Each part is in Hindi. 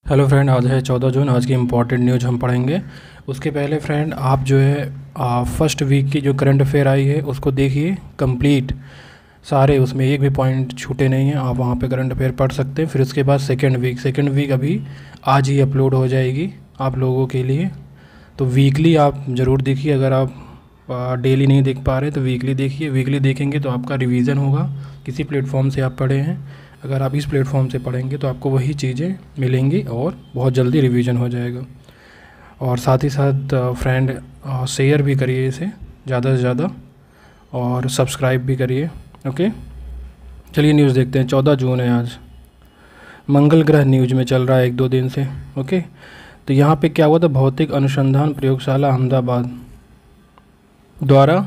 हेलो फ्रेंड, आज है 14 जून। आज की इम्पॉर्टेंट न्यूज़ हम पढ़ेंगे। उसके पहले फ्रेंड आप जो है फर्स्ट वीक की जो करंट अफेयर आई है उसको देखिए कंप्लीट सारे, उसमें एक भी पॉइंट छूटे नहीं हैं। आप वहाँ पे करंट अफेयर पढ़ सकते हैं। फिर उसके बाद सेकंड वीक अभी आज ही अपलोड हो जाएगी आप लोगों के लिए। तो वीकली आप ज़रूर देखिए। अगर आप डेली नहीं देख पा रहे तो वीकली देखिए। वीकली देखेंगे तो आपका रिवीजन होगा। किसी प्लेटफॉर्म से आप पढ़े हैं, अगर आप इस प्लेटफॉर्म से पढ़ेंगे तो आपको वही चीज़ें मिलेंगी और बहुत जल्दी रिवीजन हो जाएगा। और साथ ही साथ फ्रेंड शेयर भी करिए इसे ज़्यादा से ज़्यादा, और सब्सक्राइब भी करिए। ओके, चलिए न्यूज़ देखते हैं। 14 जून है आज। मंगल ग्रह न्यूज में चल रहा है 1-2 दिन से। ओके, तो यहाँ पे क्या हुआ था, भौतिक अनुसंधान प्रयोगशाला अहमदाबाद द्वारा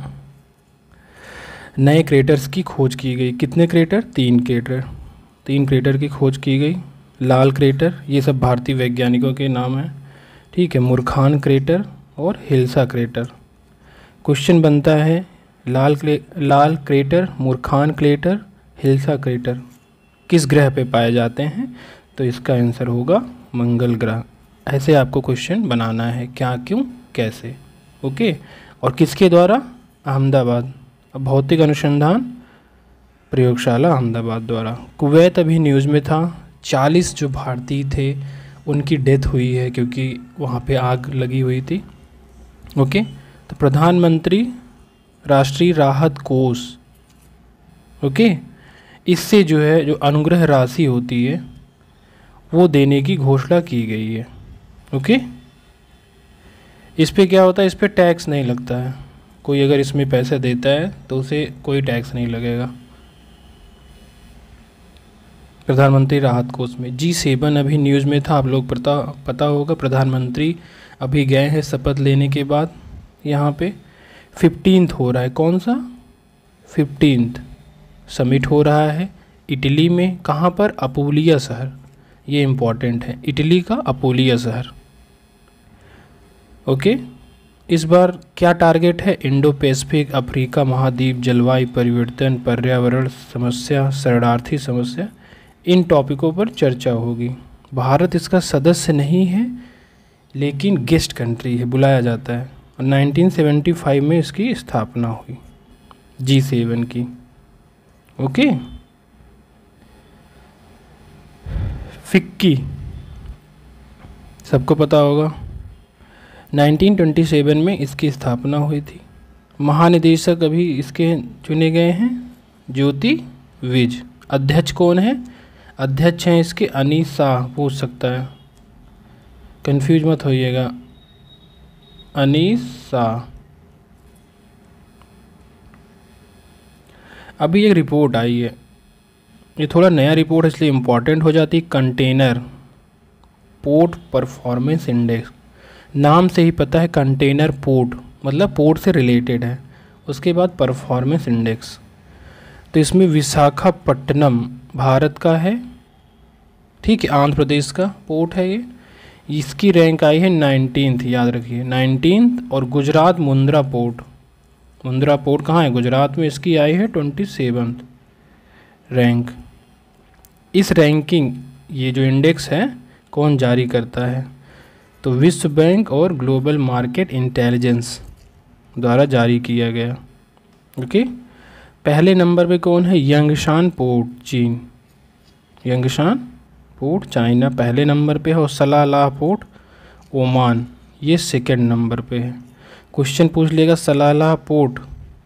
नए क्रेटर्स की खोज की गई। कितने क्रेटर? 3 क्रेटर की खोज की गई। लाल क्रेटर, ये सब भारतीय वैज्ञानिकों के नाम हैं, ठीक है। मुरखान क्रेटर और हिल्सा क्रेटर। क्वेश्चन बनता है लाल क्रेटर, मुरखान क्रेटर, हिल्सा क्रेटर किस ग्रह पे पाए जाते हैं? तो इसका आंसर होगा मंगल ग्रह। ऐसे आपको क्वेश्चन बनाना है, क्या, क्यों, कैसे। ओके, और किसके द्वारा? अहमदाबाद, भौतिक अनुसंधान प्रयोगशाला अहमदाबाद द्वारा। कुवैत अभी न्यूज़ में था। 40 जो भारतीय थे उनकी डेथ हुई है क्योंकि वहाँ पे आग लगी हुई थी। ओके, तो प्रधानमंत्री राष्ट्रीय राहत कोष, ओके, इससे जो है जो अनुग्रह राशि होती है वो देने की घोषणा की गई है। ओके, इस पे क्या होता है, इस पे टैक्स नहीं लगता है। कोई अगर इसमें पैसे देता है तो उसे कोई टैक्स नहीं लगेगा। प्रधानमंत्री राहत कोष में। G7 अभी न्यूज़ में था, आप लोग पता होगा। प्रधानमंत्री अभी गए हैं शपथ लेने के बाद। यहाँ पे 15th हो रहा है, कौन सा 15th समिट हो रहा है इटली में। कहाँ पर? अपूलिया शहर, ये इम्पॉर्टेंट है, इटली का अपूलिया शहर। ओके, इस बार क्या टारगेट है? इंडो पैसिफिक, अफ्रीका महाद्वीप, जलवायु परिवर्तन, पर्यावरण समस्या, शरणार्थी समस्या, इन टॉपिकों पर चर्चा होगी। भारत इसका सदस्य नहीं है लेकिन गेस्ट कंट्री है, बुलाया जाता है। और 1975 में इसकी स्थापना हुई G7 की। ओके, फिक्की सबको पता होगा। 1927 में इसकी स्थापना हुई थी। महानिदेशक अभी इसके चुने गए हैं ज्योति विज। अध्यक्ष कौन है? अध्यक्ष हैं इसके अनीस शाह, पूछ सकता है, कंफ्यूज मत होइएगा, अनीस शाह। अभी एक रिपोर्ट आई है, ये थोड़ा नया रिपोर्ट है इसलिए इम्पॉर्टेंट हो जाती है। कंटेनर पोर्ट परफॉर्मेंस इंडेक्स, नाम से ही पता है कंटेनर पोर्ट मतलब पोर्ट से रिलेटेड है। उसके बाद परफॉर्मेंस इंडेक्स, तो इसमें विशाखापट्टनम भारत का है, ठीक है, आंध्र प्रदेश का पोर्ट है ये। इसकी रैंक आई है 19th, याद रखिए 19th। और गुजरात मुंद्रा पोर्ट कहाँ है? गुजरात में। इसकी आई है 27th रैंक। इस रैंकिंग, ये जो इंडेक्स है कौन जारी करता है? तो विश्व बैंक और ग्लोबल मार्केट इंटेलिजेंस द्वारा जारी किया गया। ओके, पहले नंबर पे कौन है? यंगशान पोर्ट, चीन। यंगशान पोर्ट चाइना पहले नंबर पे है। और सलालाह पोर्ट ओमान, ये सेकंड नंबर पे है। क्वेश्चन पूछ लेगा सलालाह पोर्ट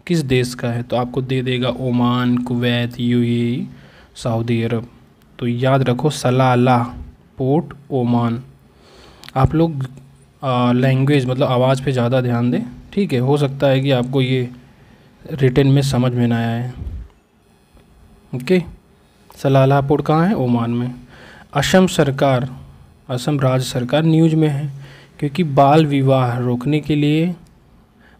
किस देश का है, तो आपको दे देगा ओमान, कुवैत, UAE, सऊदी अरब। तो याद रखो सलालाह पोर्ट ओमान। आप लोग लैंग्वेज मतलब आवाज़ पे ज़्यादा ध्यान दें, ठीक है। हो सकता है कि आपको ये रिटन में समझ में ना आया है। ओके, सलालाह पोर्ट कहाँ है? ओमान में। असम राज्य सरकार न्यूज़ में है क्योंकि बाल विवाह रोकने के लिए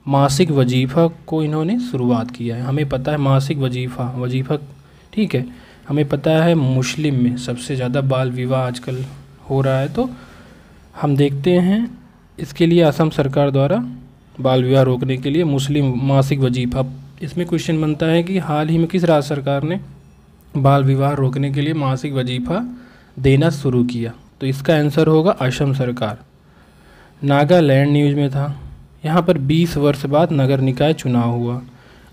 मासिक वजीफ़ा को इन्होंने शुरुआत किया है। हमें पता है मासिक वजीफ़ा, ठीक है। हमें पता है मुस्लिम में सबसे ज़्यादा बाल विवाह आजकल हो रहा है, तो हम देखते हैं इसके लिए असम सरकार द्वारा बाल विवाह रोकने के लिए मुस्लिम मासिक वजीफ़ा। इसमें क्वेश्चन बनता है कि हाल ही में किस राज्य सरकार ने बाल विवाह रोकने के लिए मासिक वजीफ़ा देना शुरू किया? तो तो इसका आंसर होगा असम सरकार। नागालैंड न्यूज़ में था, यहाँ पर 20 वर्ष बाद नगर निकाय चुनाव हुआ।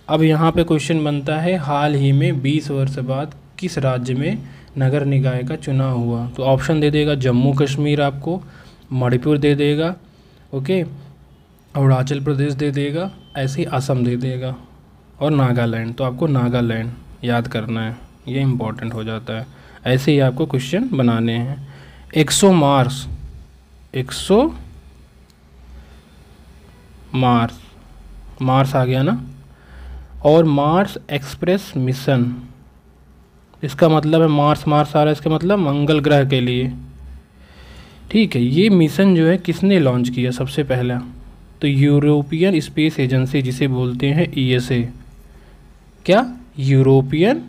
अब यहाँ पे क्वेश्चन बनता है हाल ही में 20 वर्ष बाद किस राज्य में नगर निकाय का चुनाव हुआ। तो ऑप्शन दे देगा जम्मू कश्मीर, आपको मणिपुर दे देगा, ओके, अरुणाचल प्रदेश दे देगा, ऐसे ही असम दे देगा और नागालैंड। तो आपको नागालैंड याद करना है, ये इम्पोर्टेंट हो जाता है। ऐसे ही आपको क्वेश्चन बनाने हैं। 100 मार्स आ गया ना, और मार्स एक्सप्रेस मिशन, इसका मतलब है मार्स आ रहा है, इसका मतलब मंगल ग्रह के लिए, ठीक है। ये मिशन जो है किसने लॉन्च किया सबसे पहला, तो यूरोपियन स्पेस एजेंसी, जिसे बोलते हैं ईएसए। क्या, यूरोपियन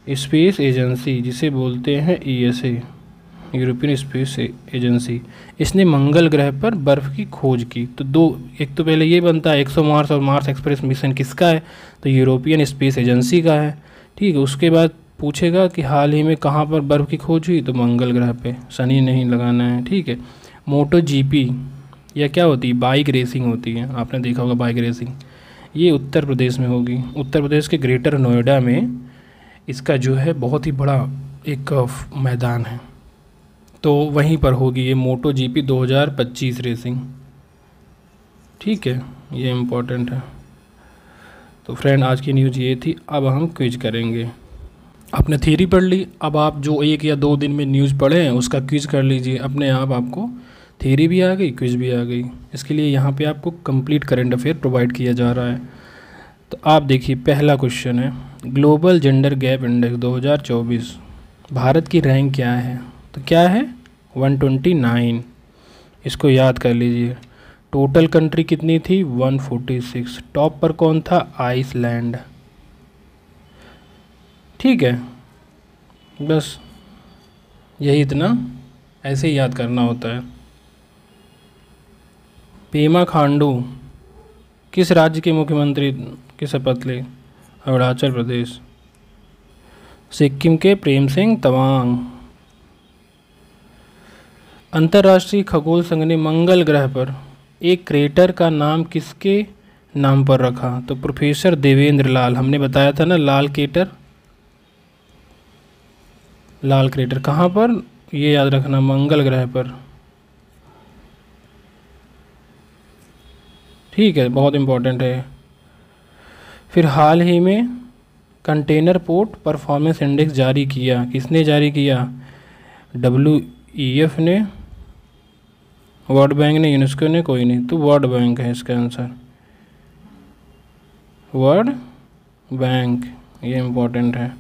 स्पेस एजेंसी, जिसे बोलते हैं ईएसए, यूरोपियन स्पेस एजेंसी। इसने मंगल ग्रह पर बर्फ़ की खोज की। तो एक तो पहले ये बनता है 100 मार्स और मार्स एक्सप्रेस मिशन किसका है, तो यूरोपियन स्पेस एजेंसी का है, ठीक है। उसके बाद पूछेगा कि हाल ही में कहाँ पर बर्फ़ की खोज हुई, तो मंगल ग्रह पे, शनि नहीं लगाना है, ठीक है। मोटो जीपी या क्या होती है, बाइक रेसिंग होती है, आपने देखा होगा बाइक रेसिंग, ये उत्तर प्रदेश में होगी। उत्तर प्रदेश के ग्रेटर नोएडा में इसका जो है बहुत ही बड़ा एक मैदान है, तो वहीं पर होगी ये मोटो जीपी 2025 रेसिंग, ठीक है, ये इम्पोर्टेंट है। तो फ्रेंड आज की न्यूज़ ये थी। अब हम क्विज करेंगे। आपने थ्योरी पढ़ ली, अब आप जो 1 या 2 दिन में न्यूज़ पढ़े हैं उसका क्विज कर लीजिए, अपने आप आपको थ्योरी भी आ गई, क्विज भी आ गई। इसके लिए यहाँ पे आपको कंप्लीट करंट अफेयर प्रोवाइड किया जा रहा है। तो आप देखिए पहला क्वेश्चन है, global gender gap index 2024 Bharat की रैंक क्या है, तो क्या है 129, इसको याद कर लीजिए। टोटल कंट्री कितनी थी 146, टॉप पर कौन था आइसलैंड, ठीक है। बस यही इतना ऐसे ही याद करना होता है। पेमा खांडू किस राज्य के मुख्यमंत्री की शपथ ली, अरुणाचल प्रदेश। सिक्किम के प्रेम सिंह तवांग। अंतर्राष्ट्रीय खगोल संघ ने मंगल ग्रह पर एक क्रेटर का नाम किसके नाम पर रखा, तो प्रोफेसर देवेंद्र लाल, हमने बताया था ना लाल क्रेटर कहाँ पर, ये याद रखना मंगल ग्रह पर, ठीक है, बहुत इम्पोर्टेंट है। फिर हाल ही में कंटेनर पोर्ट परफॉर्मेंस इंडेक्स जारी किया, किसने जारी किया, WEF ने, वर्ल्ड बैंक ने, यूनेस्को ने, कोई नहीं, तो वर्ल्ड बैंक है इसका आंसर, वर्ल्ड बैंक, ये इम्पोर्टेंट है।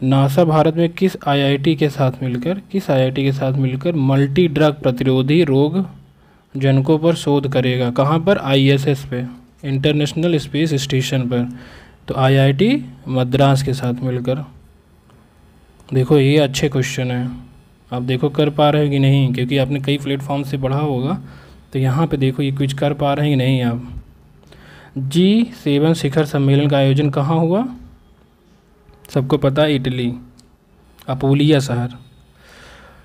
नासा भारत में किस IIT के साथ मिलकर मल्टी ड्रग प्रतिरोधी रोग जनकों पर शोध करेगा, कहाँ पर, ISS पे, इंटरनेशनल स्पेस स्टेशन पर, तो IIT मद्रास के साथ मिलकर। देखो ये अच्छे क्वेश्चन है, आप देखो कर पा रहे हो कि नहीं, क्योंकि आपने कई प्लेटफॉर्म से पढ़ा होगा, तो यहाँ पे देखो ये क्विज कर पा रहे हैं कि नहीं आप। G7 शिखर सम्मेलन का आयोजन कहाँ हुआ, सबको पता है, इटली, अपूलिया शहर।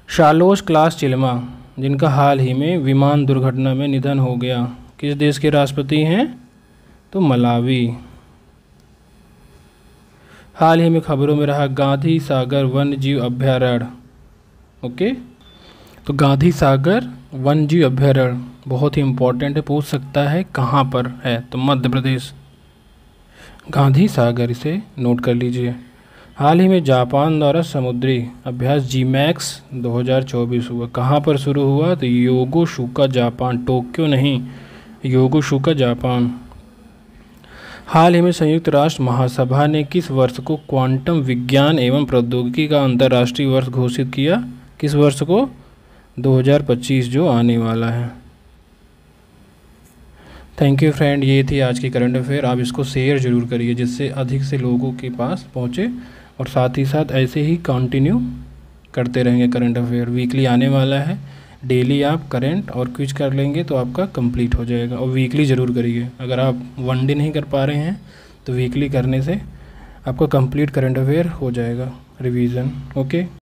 शालोश क्लास चिल्मा, जिनका हाल ही में विमान दुर्घटना में निधन हो गया, किस देश के राष्ट्रपति हैं, तो मलावी। हाल ही में खबरों में रहा गांधी सागर वन्य जीव अभयारण्य, ओके, तो गांधी सागर वन्य जीव अभयारण्य बहुत ही इम्पोर्टेंट है, पूछ सकता है कहाँ पर है, तो मध्य प्रदेश, गांधी सागर, इसे नोट कर लीजिए। हाल ही में जापान द्वारा समुद्री अभ्यास GMAX 2024 हुआ, कहाँ पर शुरू हुआ, तो योकोसुका जापान, टोक्यो नहीं, योकोसुका जापान। हाल ही में संयुक्त राष्ट्र महासभा ने किस वर्ष को क्वांटम विज्ञान एवं प्रौद्योगिकी का अंतर्राष्ट्रीय वर्ष घोषित किया, किस वर्ष को, 2025 जो आने वाला है। थैंक यू फ्रेंड, ये थी आज की करंट अफेयर। आप इसको शेयर ज़रूर करिए जिससे अधिक से लोगों के पास पहुँचे, और साथ ही साथ ऐसे ही कंटिन्यू करते रहेंगे। करंट अफेयर वीकली आने वाला है, डेली आप करंट और क्विज कर लेंगे तो आपका कंप्लीट हो जाएगा। और वीकली ज़रूर करिए, अगर आप 1 डे नहीं कर पा रहे हैं तो वीकली करने से आपका कंप्लीट करंट अफेयर हो जाएगा, रिवीजन, ओके।